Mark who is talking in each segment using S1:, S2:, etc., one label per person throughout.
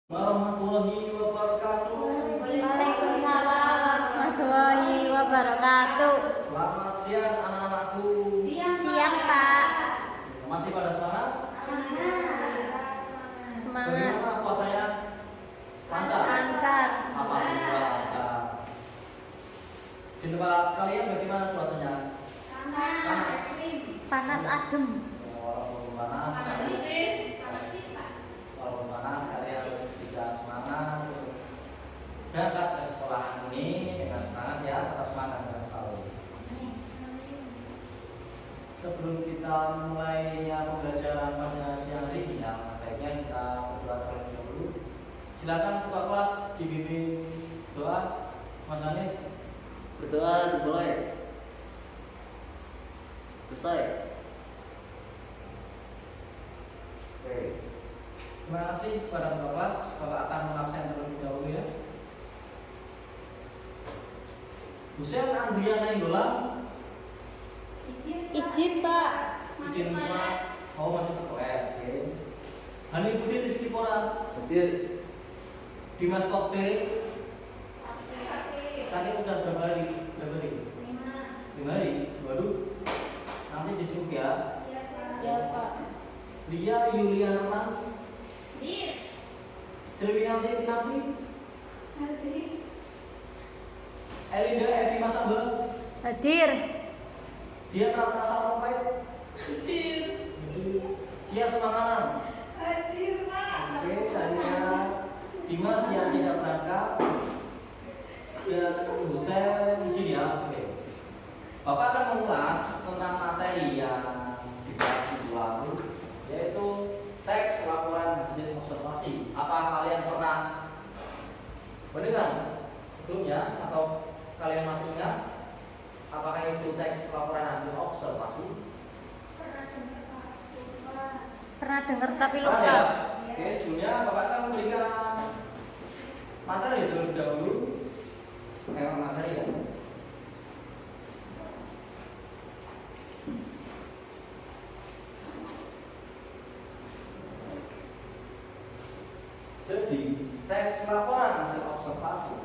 S1: Warahmatullahi wabarakatuh.
S2: Waalaikumsalam warahmatullahi wabarakatuh.
S1: Selamat siang anak-anakku.
S2: Siang, Pak.
S1: Masih pada semangat?
S2: Semangat.
S1: Bagaimana puasanya? Lancar?
S2: Lancar.
S1: Alhamdulillah lancar. Di tempat kalian bagaimana cuacanya? Panas.
S2: Panas adem.
S1: Walaupun panas, walaupun panas kalian harus bisa semangat untuk berangkat ke sekolah ini dengan semangat ya, tetap semangat dan selalu. Sebelum kita mulai pembelajaran pada siang hari ini, baiknya kita berdoa terlebih dahulu. Silakan ketua kelas dibimbing doa, Mas Hanif.
S3: Berdoa dimulai. Selesai.
S1: Oke. Terima kasih kepada ketua kelas. Bapak akan mengabsen terlebih dahulu ya. Hussein Andriana Nainggolan.
S2: Izin, Pak.
S1: Izin Pak. Oh masih tertulis. Oke. Hanifuddin Rizky Pora.
S3: Hadir.
S1: Dimas Kokte. Sakit udah berapa hari? 5 hari. Waduh. Nanti dijemput ya.
S2: Ya, Pak.
S1: Lia Yuliana. Silvianti Tinapi. Elinda Evi Masamba.
S2: Hadir.
S1: Dia Ratna Sarompait. Kia Semanganan. Oke, tanya Dimas yang tidak berangkat. Ya, Hussein di sini ya. Oke. Bapak akan mengulas tentang materi yang dibahas minggu lalu, yaitu teks laporan hasil observasi. Apa kalian pernah mendengar sebelumnya atau kalian masih ingat apakah itu teks laporan hasil observasi?
S2: Pernah dengar tapi
S1: Pernah
S2: lupa.
S1: ya? Oke, sebelumnya Bapak akan memberikan materi terlebih dahulu. Memang materi ya. Jadi, teks laporan hasil observasi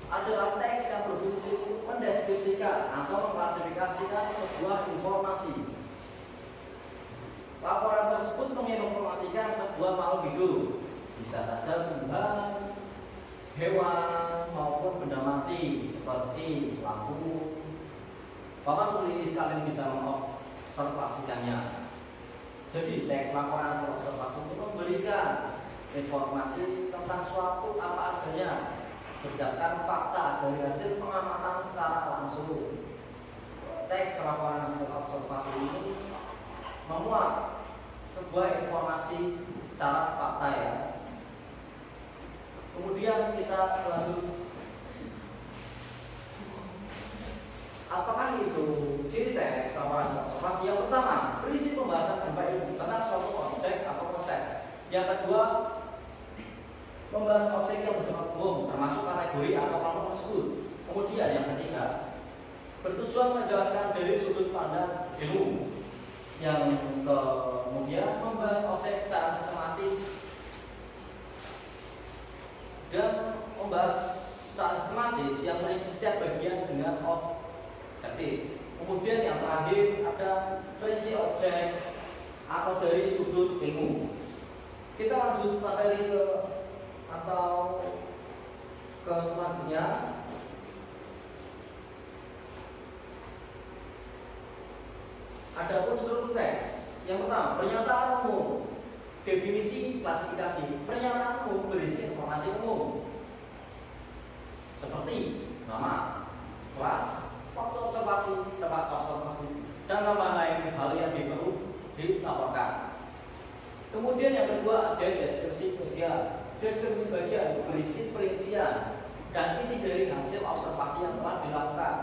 S1: adalah teks yang berfungsi mendeskripsikan atau mengklasifikasikan sebuah informasi. Laporan tersebut menginformasikan sebuah makhluk hidup, bisa saja tumbuhan, hewan, maupun benda mati seperti lampu. Bapak tulis kalian bisa mengobservasikannya. Jadi, teks laporan hasil observasi itu memberikan informasi tentang suatu apa adanya berdasarkan fakta dari hasil pengamatan secara langsung. Teks laporan hasil observasi ini memuat sebuah informasi secara fakta ya. Kemudian kita lanjut. Apakah itu ciri teks laporan hasil observasi? Yang pertama, berisi pembahasan dampak ilmu tentang suatu objek atau konsep. Yang kedua, membahas objek yang bersifat umum termasuk kategori atau kelompok tersebut. Kemudian yang ketiga, bertujuan menjelaskan dari sudut pandang ilmu. Yang kemudian membahas objek secara sistematis dan membahas secara sistematis yang merinci setiap bagian dengan objektif. Kemudian yang terakhir ada prinsip objek atau dari sudut ilmu. Kita lanjut materi ke selanjutnya. Adapun struktur teks. Yang pertama, pernyataan umum, definisi, klasifikasi. Pernyataan umum berisi informasi umum seperti nama, kelas, waktu observasi, tempat observasi, dan tambahan lain hal yang perlu dilaporkan. Kemudian yang kedua ada deskripsi bagian. Deskripsi bagian berisi perincian dan inti dari hasil observasi yang telah dilakukan.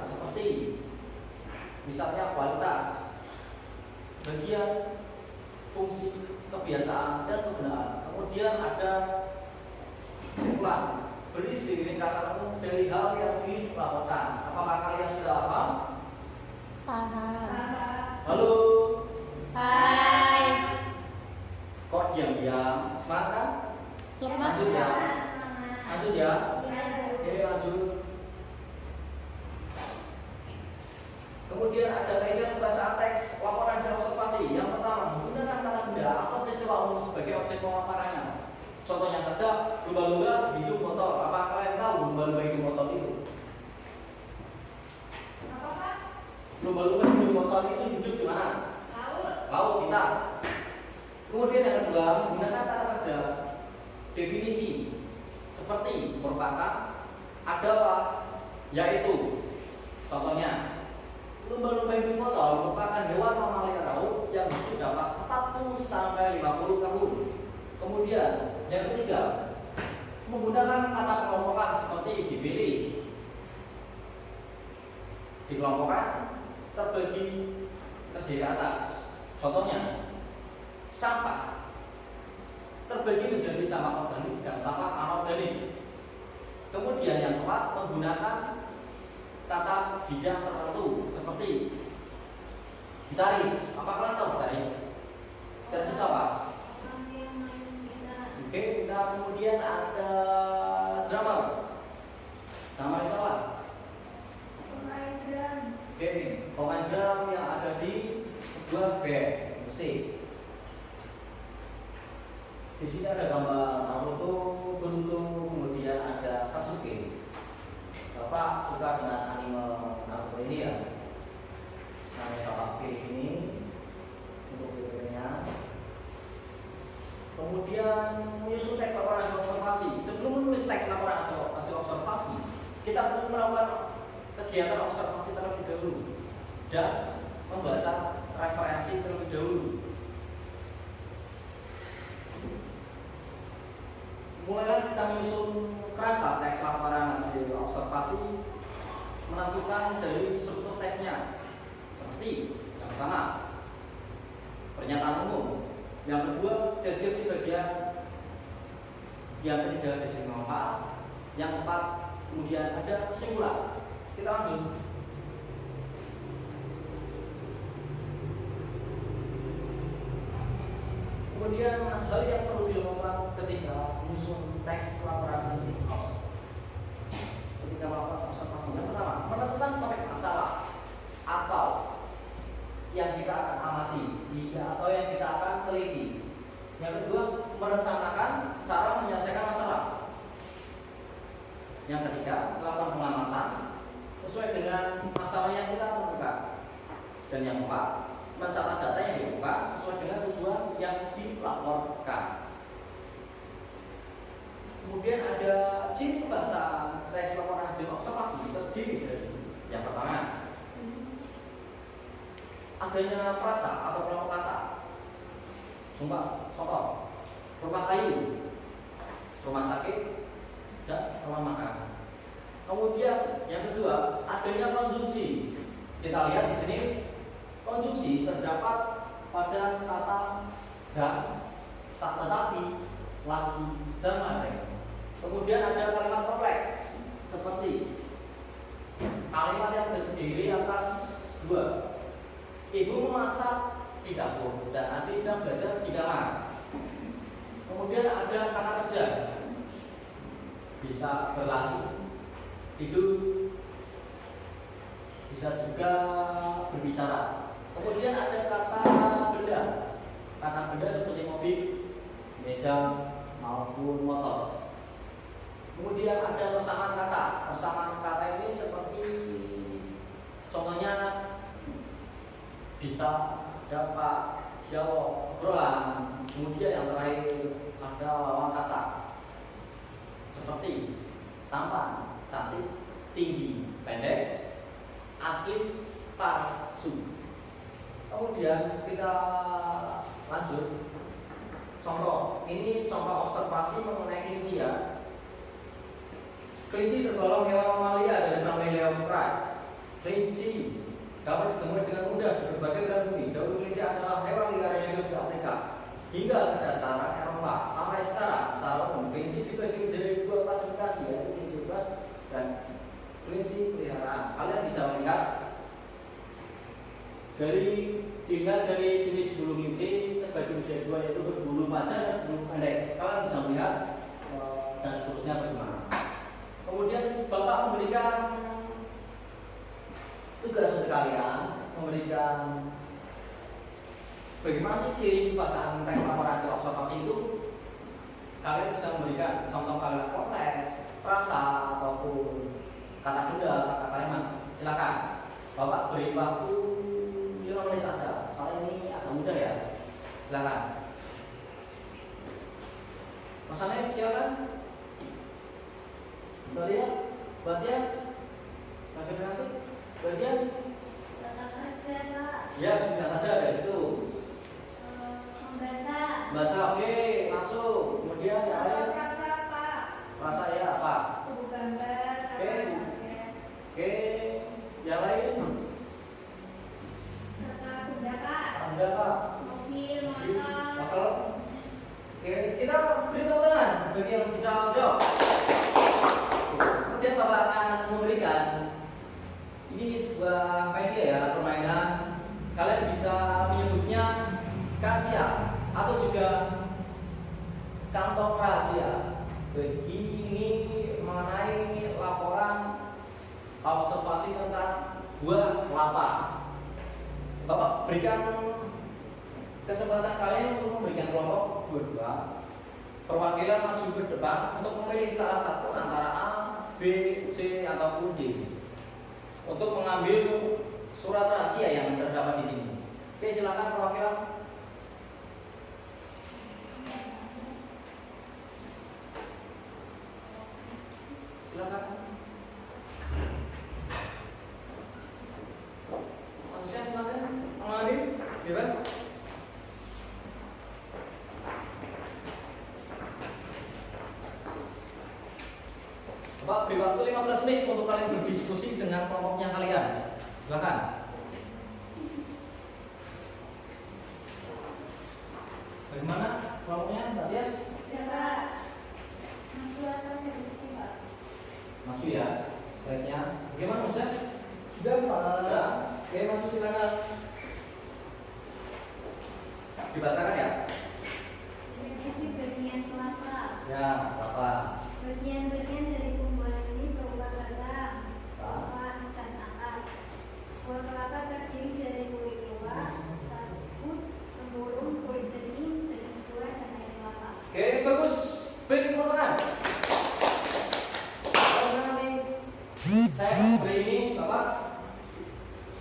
S1: Seperti misalnya kualitas, bagian, fungsi, kebiasaan, dan penggunaan. Kemudian ada kesimpulan berisi ringkasan umum dari hal yang dilaporkan. Apakah kalian sudah paham?
S2: Paham.
S1: Halo.
S2: Hai.
S1: Kok diam-diam? Semangat kan?
S2: Lemas.
S1: Lanjut ya.
S2: Pak.
S1: Lanjut ya.
S2: Iya.
S1: Oke, lanjut. Kemudian ada kaidah bahasa teks laporan hasil observasi. Yang pertama, menggunakan kata benda atau peristiwa umum sebagai objek pemaparannya. Contohnya saja, lumba-lumba hidup motor. Apa kalian tahu lumba-lumba hidup motor itu?
S2: Apa, Pak?
S1: Lumba-lumba hidup motor itu hidup di mana? Laut kita. Kemudian yang kedua, menggunakan kata kerja definisi seperti merupakan, adalah, yaitu. Contohnya, lumba-lumba hidup motor merupakan hewan mamalia laut yang hidup dapat 40 sampai 50 tahun. Kemudian yang ketiga, menggunakan kata kelompokan seperti dipilih, dikelompokkan, terbagi, terdiri atas. Contohnya, sampah terbagi menjadi sampah organik dan sampah anorganik. Kemudian yang keempat, menggunakan kata bidang tertentu seperti gitaris. Apa kalian tahu gitaris? Gitaris itu apa? Oke, kita kemudian ada drummer. Drummer itu apa? Oke, pemain drum yang ada di sebuah band musik. Di sini ada gambar Naruto, Boruto, kemudian ada Sasuke. Bapak suka dengan anime Naruto ini ya? Namanya Bapak pilih ini untuk videonya. Kemudian menyusun teks laporan hasil observasi. Sebelum menulis teks laporan hasil observasi, kita perlu melakukan kegiatan observasi terlebih dahulu dan membaca referensi terlebih dahulu. Mulailah kita menyusun kerangka teks laporan hasil observasi, menentukan dari struktur teksnya. Seperti yang pertama, pernyataan umum. Yang kedua, deskripsi bagian. Yang ketiga, deskripsi manfaat. Yang keempat, kemudian ada kesimpulan. Kita lanjut. Kemudian hal yang perlu dilakukan ketika menyusun teks laporan hasil ketika melakukan observasi. Yang pertama, menentukan topik masalah atau yang kita akan amati, atau yang kita akan teliti. Yang kedua, merencanakan cara menyelesaikan masalah. Yang ketiga, melakukan pengamatan sesuai dengan masalah yang kita temukan. Dan yang keempat, mencatat data yang ditemukan sesuai dengan tujuan yang dilaporkan. Kemudian ada ciri pembahasan teks laporan hasil observasi terdiri dari yang pertama, adanya frasa atau kelompok kata. Contoh, rumah kayu, rumah sakit, dan rumah makan. Kemudian yang kedua, adanya konjungsi. Kita lihat di sini, konjungsi terdapat pada kata dan, tak tetapi, lagi, dan lain. Kemudian ada kalimat kompleks seperti kalimat yang terdiri atas dua. Ibu memasak di dapur dan adik sedang belajar di kamar. Kemudian ada kata kerja, bisa berlari, tidur, bisa juga berbicara. Kemudian ada kata benda. Kata benda seperti mobil, meja, maupun motor. Kemudian ada persamaan kata. Persamaan kata ini seperti contohnya bisa, dapat, jawab, obrolan. Kemudian yang terakhir ada lawan kata seperti tampan, cantik, tinggi, pendek, asli, palsu. Kemudian kita lanjut. Contoh, ini contoh observasi mengenai kelinci ya. Kelinci tergolong hewan mamalia dari famili Leopard. Kelinci dapat ditemui dengan mudah di berbagai belahan bumi. Dahulu kelinci adalah hewan liar yang hidup di Afrika hingga kedatangan Eropa. Sampai sekarang, Salomon, kelinci dibagi menjadi dua klasifikasi, yaitu kelinci bebas dan kelinci peliharaan. Kalian bisa melihat dari jenis bulu kelinci bagi usia 2 yaitu berbulu panjang dan berbulu pendek. Kalian bisa melihat dan seterusnya bagaimana. Kemudian Bapak memberikan tugas untuk kalian, memberikan bagaimana sih ciri pasangan teks laporan hasil observasi itu. Kalian bisa memberikan contoh kalimat konteks, frasa ataupun kata benda, kata kalimat. Silakan. Bapak beri waktu 5 menit saja. Soalnya ini agak mudah ya. Silakan. Mas Hanif, silakan. Mbak Tias, Mas Nanti, bagian.
S2: Tetap aja, Pak.
S1: Ya, sudah saja dari situ.
S2: Membaca.
S1: Baca, oke, masuk. Kemudian yang lain.
S2: Rasa, Pak.
S1: Rasa ya apa?
S2: Tubuh gambar.
S1: Oke.
S2: Basket.
S1: Oke, yang lain.
S2: Serta benda, Pak.
S1: Anda Pak.
S2: Mobil,
S1: Motor.
S2: motor.
S1: Oke, kita beri tepuk tangan bagi yang bisa jawab. Kemudian Bapak akan memberikan ini sebuah media ya, permainan. Kalian bisa menyebutnya kasia atau juga kantong rahasia. Bagi ini mengenai laporan observasi tentang buah kelapa. Bapak berikan kesempatan kalian untuk memberikan kelompok dua-dua perwakilan maju ke depan untuk memilih salah satu antara A, B, C ataupun D untuk mengambil surat rahasia yang terdapat di sini. Oke, silakan perwakilan. Silakan. Manusia silakan. Mengalami bebas. Bapak beri waktu 15 menit untuk kalian berdiskusi dengan kelompoknya kalian. Silakan. Bagaimana kelompoknya, Mbak Tias?
S2: Ya, Pak. Maju atau dari sini, Pak?
S1: Maju ya. Baiknya. Bagaimana, Ustaz?
S4: Sudah, Pak.
S1: Sudah. Oke, maju silakan. Dibacakan ya.
S2: Definisi bagian kelapa.
S1: Ya, Bapak.
S2: Bagian-bagian dari tumbuhan ini berupa batang, kelapa, dan akar. Buah kelapa terdiri dari kulit luar, sabut, tempurung, kulit bening, daging buah, dan air kelapa.
S1: Oke, bagus. Beri tepuk tangan. Karena nanti saya akan beri ini, Bapak,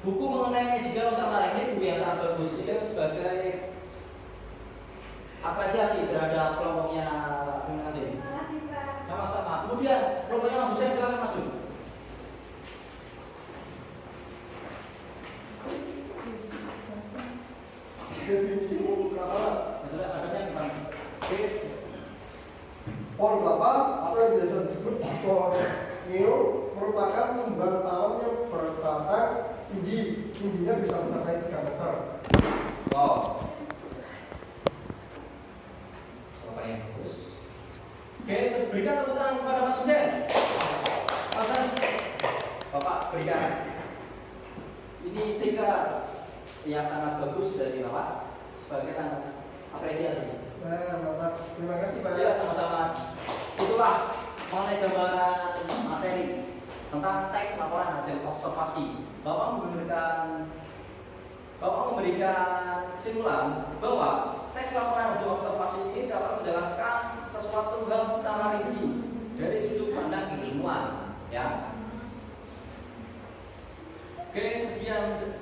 S1: buku mengenai Magical Nusantara ini buku yang sangat bagus. Ini sebagai apresiasi terhadap kelompoknya Pak Suminati.
S2: Terima kasih, Pak.
S1: Sama-sama. Kemudian kelompoknya Mas Hussein silakan maju.
S4: Definisi pohon kelapa.
S1: Maksudnya adanya gimana? Oke.
S4: Pohon kelapa atau yang biasa disebut pohon neo merupakan tumbang tahun yang berbatang tinggi. Tingginya bisa mencapai 3 meter.
S1: Wow. Apa yang bagus? Oke, berikan tepuk tangan kepada Mas Hussein. Mas Hussein, Bapak berikan. Ini stiker yang sangat bagus dari Bapak sebagai tanda apresiasi.
S4: Nah, mantap. Terima kasih, Pak.
S1: Ya, sama-sama. Itulah mengenai gambaran materi tentang teks laporan hasil observasi. Bapak memberikan kesimpulan bahwa teks laporan hasil observasi ini dapat menjelaskan sesuatu hal secara rinci dari sudut pandang keilmuan. Ya. Oke, sekian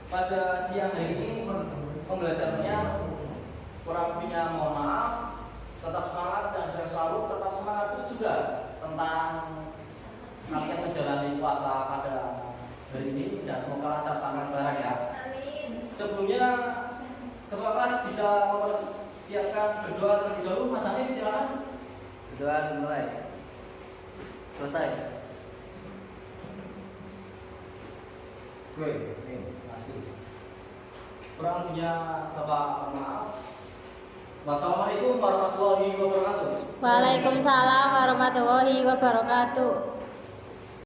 S1: pada siang hari ini pembelajarannya. Kurang lebihnya mohon maaf. Tetap semangat dan saya selalu tetap semangat itu juga tentang kalian menjalani puasa pada hari ini dan semoga lancar sampai lebaran ya.
S2: Amin.
S1: Sebelumnya ketua kelas bisa mempersiapkan berdoa terlebih dahulu. Mas Hanif silakan.
S3: Berdoa mulai. Selesai.
S1: Oke, terima kasih. Kurang lebihnya Bapak mohon maaf. Wassalamualaikum warahmatullahi wabarakatuh.
S2: Waalaikumsalam warahmatullahi wabarakatuh.